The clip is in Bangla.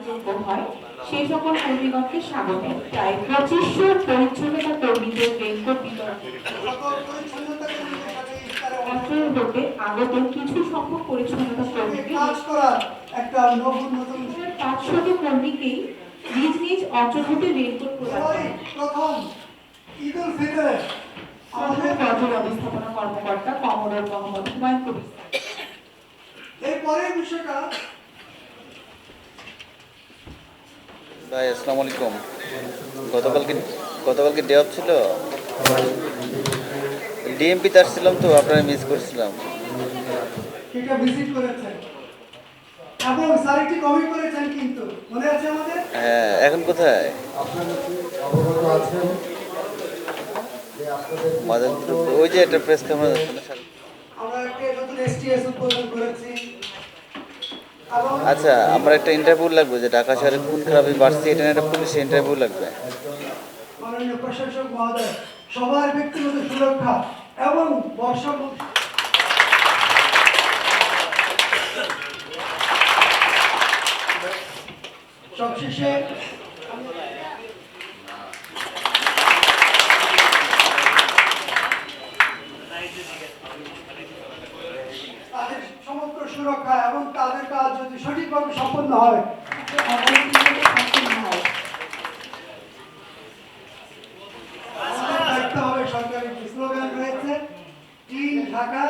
যোগ্য হয় সেই সকল কর্মীগণকে স্বাগত। প্রায় 2500 পরিচ্ছন্নতা কর্মীদের রেনকোট বিতরণ অঞ্চল হতে আগত কিছু সংখ্যক পরিচ্ছন্নতা কর্মীকে কাজ করার একটা নতুন 500 কর্মীকেই নিজ নিজ অঞ্চল হতে রেনকোট প্রদান করে। প্রথম ঈদুল ফিতরে আমাদের বাজার ব্যবস্থাপনা কর্মকর্তা কমরের মোহাম্মদ হুমায়ুন কবির। এরপরের বিষয়টা ভাই আসসালামু আলাইকুম। গতকালকে ডে অফ ছিল, ডিএমপি তে আসছিলাম তো আপনারা মিস করছিলাম। এটা ভিজিট করেছেন এবং স্যার একটি কমেন্ট করেছেন কিন্তু মনে আছে আমাদের? হ্যাঁ, এখন কোথায়? আপনারা কি অবগত আছেন যে আপনাদের ওই যে একটা প্রেস ক্যামেরা যাচ্ছে না স্যার। আমরা একটা নতুন এসটিএস উদ্বোধন করেছি। আচ্ছা, আমার একটা ইন্টারভিউ লাগবে যে ঢাকা শহরে খুন খারাপি বাড়ছে, এটা নিয়ে একটা পুলিশ ইন্টারভিউ লাগবে। মাননীয় প্রশাসক মহোদয়, সবার ব্যক্তিগত সুরক্ষা এবং বর্ষা সবশেষে তাদের সমগ্র সুরক্ষা এবং তাদের কাজ যদি সঠিকভাবে সম্পন্ন হয় দায়িত্ব হবে। সরকারি স্লোগান রয়েছে টিম ঢাকা